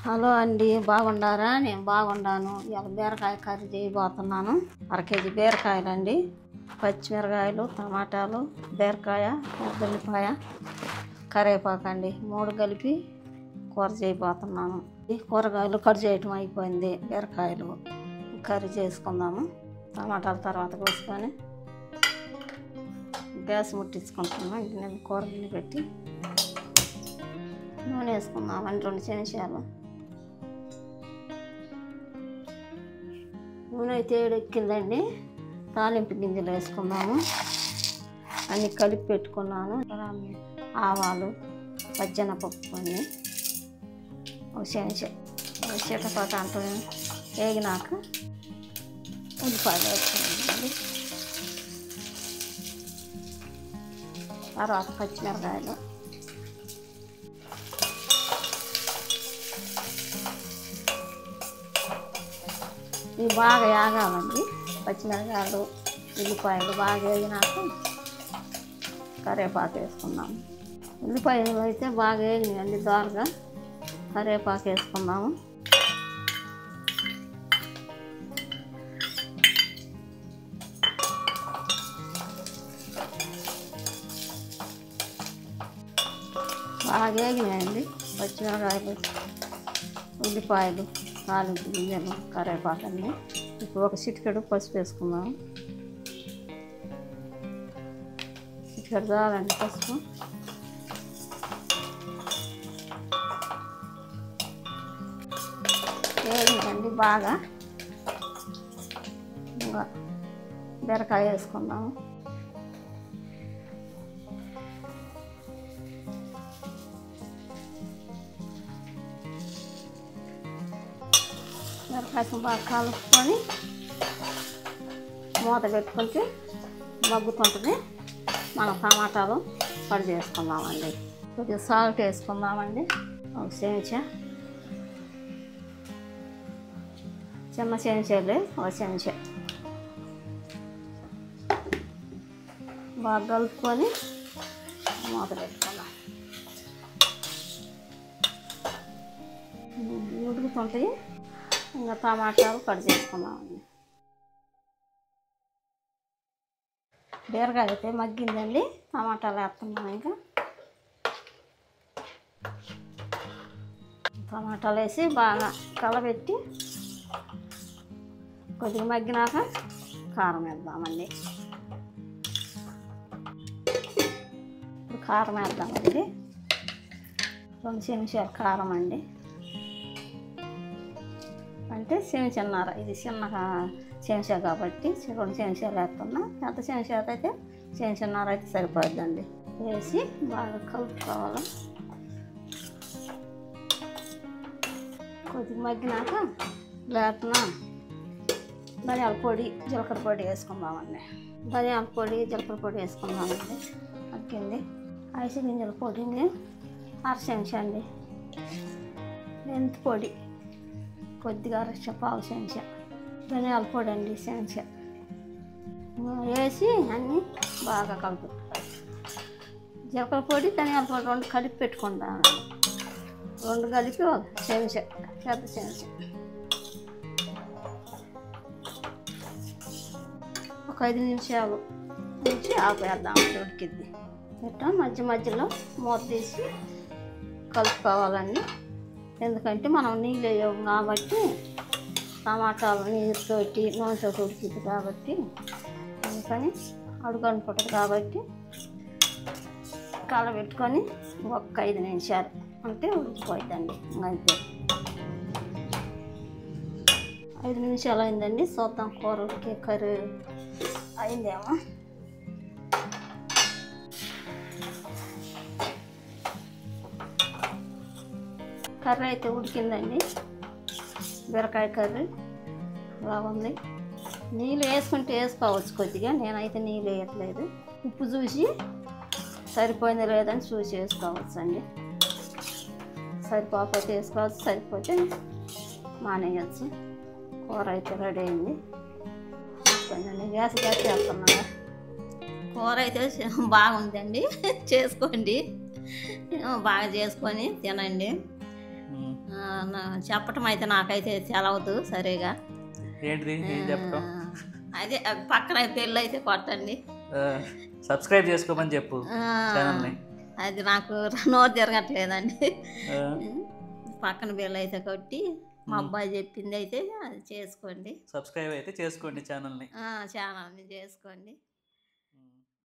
Hello అండి, బాగుండారా? నేను బాగుండాను. ఇలా బీరకాయ కర్రీ చేయబోతున్నాను. 1 కేజీ బీరకాయలు అండి, పచ్చిమిరకాయలు, టమాటాలు, బీరకాయ, ఉల్లిపాయ, కరివేపాకు అండి, 3 కలిపి కూర చేయబోతున్నాను. ఈ కూరగాయలు కట్ చేయటం అయిపోయింది. బీరకాయలు కర్రీ చేసుకుందాము. టమాటాలు తర్వాత కోసుకొని గ్యాస్ ముట్టించుకుంటున్నాం. నేను కూర గిన్నె పెట్టి నూనె వేసుకుందామండి. 2 చెంచాలు నూనె అయితే ఎక్కిందండి. తాలింపు గింజలు వేసుకుందాము. అన్నీ కలిపి పెట్టుకున్నాను. ఆవాలు, పచ్చెనపప్పు అన్నీ ఒక చెంచా చిటపాట అంటూ వేగినాక ఉల్లిపాయలు వేసుకున్నామండి. తర్వాత పచ్చిమిరకాయలు, ఇవి బాగా వేగాలండి. పచ్చిమిరకాయలు, ఉల్లిపాయలు బాగా వేగినాక కరివేపాకు వేసుకుందాము. ఉల్లిపాయలు అయితే బాగా వేగినాయండి. దోరగా కరివేపాకు వేసుకుందాము. బాగా వేగినాయండి పచ్చిమిరకాయలు, ఉల్లిపాయలు, తాలింపు గింజలు, కరివేపాకు అన్నీ. ఇప్పుడు ఒక చిటికెడు పసుపు వేసుకుందాము. చిటికెడు చాలండి పసుపు. వేగిందండి బాగా. ఇంకా బీరకాయ వేసుకుందాము. బీరకాయ బాగా కలుపుకొని మూత పెట్టుకుంటే మగ్గుతుంటుంది. మనం టమాటాలు కట్ చేసుకుందామండి. కొద్దిగా సాల్ట్ వేసుకుందామండి. ఒక చెంచా, చిన్న చెంచాలే ఒక చెంచా. బాగా కలుపుకొని మూత పెట్టుకుందాం. ఉడుకుతుంటాయి. ఇంకా టమాటాలు కట్ చేసుకుందామండి. బీరకాయ అయితే మగ్గిందండి. టమాటాలు వేస్తున్నాం. ఇంకా టమాటాలు వేసి బాగా కలబెట్టి కొద్దిగా మగ్గినాక కారం వేద్దామండి. ఇప్పుడు కారం వేద్దామండి. 2 చెంచాలు కారం అండి. అంటే చెంచాన్నర, ఇది చిన్న చెంచా కాబట్టి 2 చెంచాలు వేస్తున్నా. పెద్ద చెంచా అయితే చెంచాన్నర అయితే సరిపోద్దండి. వేసి బాగా కలుపుకోవాలి. కొద్దిగా మగ్గినాక లేతన ధనియాల పొడి, జీలకర్ర పొడి వేసుకుందామండి. ధనియాల పొడి, జీలకర్ర పొడి వేసుకుందామండి. మగ్గింది. అవిసె గింజల పొడిని 1/2 చెంచా అండి. మెంతి పొడి కొద్దిగా 1/2 చెంచా. ధనియాల పొడి అండి చెంచా వేసి అన్నీ బాగా కలుపు. జీలకర్ర పొడి, ధనియాల పొడి 2 కలిపి పెట్టుకుందాం. 2 కలిపి 1 చెంచా, పెద్ద చెంచా. ఒక 5 నిమిషాలు నుంచి ఆపేద్దాం. ఉడికిద్ది. ఇట్లా మధ్య మధ్యలో మూత తీసి కలుపుకోవాలండి. ఎందుకంటే మనం నీళ్ళు వేయము కాబట్టి, టమాటాలు నీరుతోటి నూనెతో ఉడికిద్ది కాబట్టి, అందుకని అడుగు అనుకుంటుంది కాబట్టి కలబెట్టుకొని ఒక 5 నిమిషాలు అంటే ఉడికిపోయిందండి. అంతే. 5 నిమిషాలు అయిందండి. చూద్దాం కూర ఉడికి కర్రీ అయిందేమో. కర్రీ అయితే ఉడికిందండి. బీరకాయ కర్రీ బాగుంది. నీళ్ళు వేసుకుంటే వేసుకోవచ్చు కొద్దిగా. నేనైతే నీళ్ళు వేయట్లేదు. ఉప్పు చూసి సరిపోయింది లేదని చూసి వేసుకోవచ్చు అండి. సరిపోతే వేసుకోవచ్చు, సరిపోతే మానేయచ్చు. కూర అయితే రెడీ అయింది. గ్యాస్ వేస్తున్నాను. కూర అయితే బాగుందండి. చేసుకోండి, బాగా చేసుకొని తినండి. చెప్పటం అయితే నాకైతే తెలవదు సరిగా. ఏంటిది ఏం చెప్పడం? అదే పక్కన పెళ్ళి అయితే కొట్టండి, సబ్స్క్రైబ్ చేసుకోమని చెప్పు ఛానల్ని. అది నాకు నోరు తిరగట్లేదండి. పక్కన బిల్ అయితే కొట్టి మా అబ్బాయి చెప్పింది అయితే అది చేసుకోండి, సబ్స్క్రైబ్ అయితే చేసుకోండి ఛానల్ని ఛానల్ని చేసుకోండి.